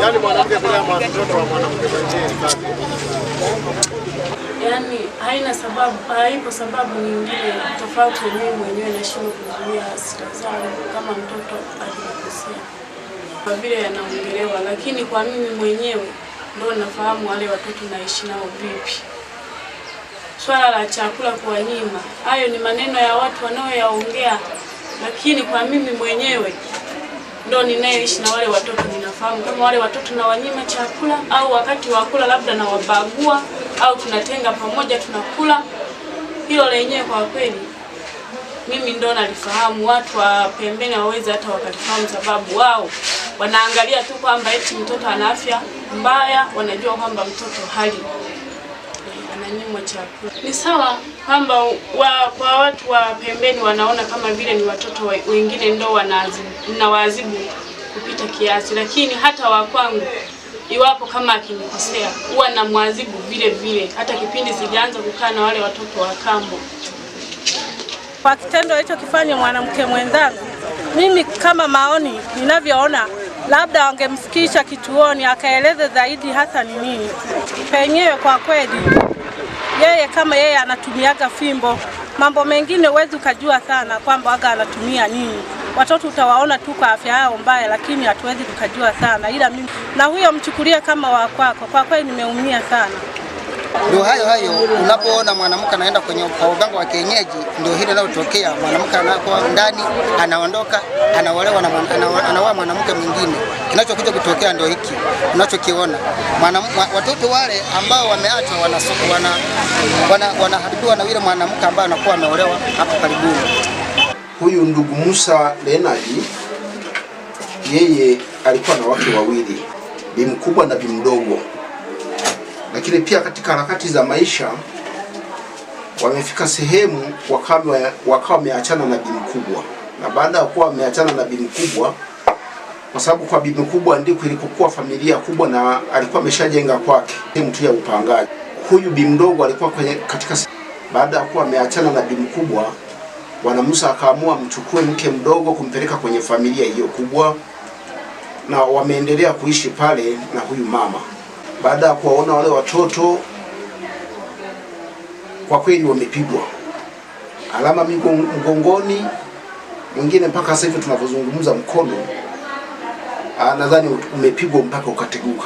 Yaani mwanamke bila mtoto wa mwanamke mwenyewe. Yaani haina sababu, haipo sababu nyingine tofauti na mimi mwenyewe nashindwa kuzuia hasira zangu kama mtoto alikosea. Kwa vile yanaongelewa, lakini kwa mimi mwenyewe ndio nafahamu wale watoto naishi nao vipi. Swala la chakula kuwanyima, hayo ni maneno ya watu wanaoyaongea, lakini kwa mimi mwenyewe ndio ninayeishi na wale watoto, ninafahamu kama wale watoto na wanyima chakula au wakati wa kula labda na wabagua au tunatenga pamoja tunakula. Hilo lenyewe kwa kweli mimi ndo nalifahamu, watu wa pembeni hawawezi hata wakalifahamu, sababu wao wanaangalia tu kwamba eti mtoto ana afya mbaya, wanajua kwamba mtoto hali ananyimwa chakula. Ni sawa kwamba kwa watu wa pembeni wanaona kama vile ni watoto wengine ndo wanawaadhibu kupita kiasi, lakini hata wa kwangu iwapo kama akinikosea huwa namwadhibu vile vile, hata kipindi sijaanza kukaa na wale watoto wa kambo. Kwa kitendo hicho kifanya mwanamke mwenzangu, mimi kama maoni ninavyoona, labda wangemfikisha kituoni akaeleze zaidi hasa ni nini penyewe. Kwa kweli yeye kama yeye anatumiaga fimbo, mambo mengine huwezi ukajua sana kwamba aga anatumia nini. Watoto utawaona tu kwa afya yao mbaya, lakini hatuwezi tukajua sana, ila mimi na huyo mchukulia kama wa kwako. Kwa kweli nimeumia sana. Ndio hayo unapoona mwanamke anaenda kwenye uganga wa kienyeji, ndio hilo linalotokea. Mwanamke anakuwa ndani, anaondoka, anaolewa na anaoa mwanamke mwingine. Kinachokuja kutokea ndio hiki unachokiona. Watoto wale ambao wameachwa wanaharibiwa na yule mwanamke ambaye anakuwa ameolewa hapo karibuni. Huyu ndugu Musa Leonard, yeye alikuwa na wake wawili, bi mkubwa na bi mdogo. Lakini pia katika harakati za maisha wamefika sehemu wakawa wameachana na bi mkubwa. Na baada ya kuwa wameachana na bi mkubwa, kwa sababu kwa bi mkubwa ndiko ilikokuwa familia kubwa na alikuwa ameshajenga kwake sehemu tu ya upangaji. Huyu bi mdogo alikuwa katika, baada ya kuwa ameachana na bi mkubwa, Bwana Musa akaamua mchukue mke mdogo kumpeleka kwenye familia hiyo kubwa, na wameendelea kuishi pale na huyu mama. Baada ya kuwaona wale watoto, kwa kweli wamepigwa alama mgongoni, mwingine mpaka sasa hivi tunavyozungumza mkono nadhani umepigwa mpaka ukateguka.